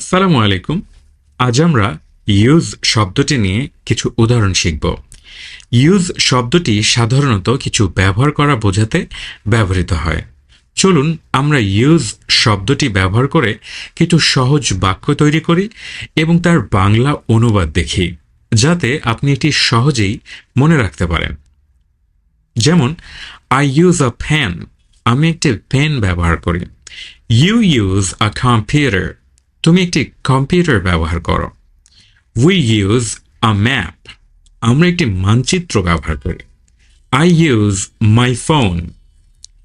আসসালামু আলাইকুম। আজ আমরা ইউজ শব্দটি নিয়ে কিছু উদাহরণ শিখব। ইউজ শব্দটি সাধারণত কিছু ব্যবহার করা বোঝাতে ব্যবহৃত হয়। চলুন আমরা ইউজ শব্দটি ব্যবহার করে কিছু সহজ বাক্য তৈরি করি এবং তার বাংলা অনুবাদ দেখি, যাতে আপনি এটি সহজেই মনে রাখতে পারেন। যেমন, আই ইউজ আ পেন, আমি একটি পেন ব্যবহার করি। ইউ ইউজ আ কম্পিউটার, তুমি একটি কম্পিউটার ব্যবহার করো। উই ইউজ আ ম্যাপ, আমরা একটি মানচিত্র ব্যবহার করি। আই ইউজ মাই ফোন,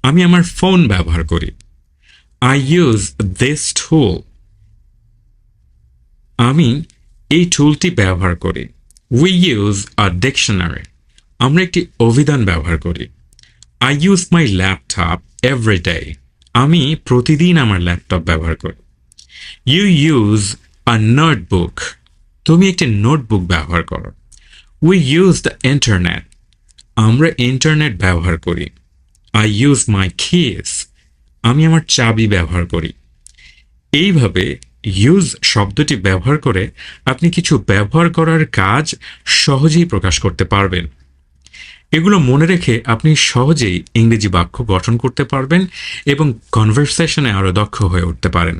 আমি আমার ফোন ব্যবহার করি। আই ইউজ দিস টুল, আমি এই টুলটি ব্যবহার করি। উই ইউজ আ ডিকশনারি, আমরা একটি অভিধান ব্যবহার করি। I use my laptop every day, আমি প্রতিদিন আমার ল্যাপটপ ব্যবহার করি। ইউ ইউজ আ নোটবুক, তুমি একটি নোটবুক ব্যবহার করো। উই ইউজ দ্য ইন্টারনেট, আমরা ইন্টারনেট ব্যবহার করি। আই ইউজ মাই কিস, আমি আমার চাবি ব্যবহার করি। এইভাবে ইউজ শব্দটি ব্যবহার করে আপনি কিছু ব্যবহার করার কাজ সহজেই প্রকাশ করতে পারবেন। এগুলো মনে রেখে আপনি সহজেই ইংরেজি বাক্য গঠন করতে পারবেন এবং কনভারসেশনে আরও দক্ষ হয়ে উঠতে পারেন।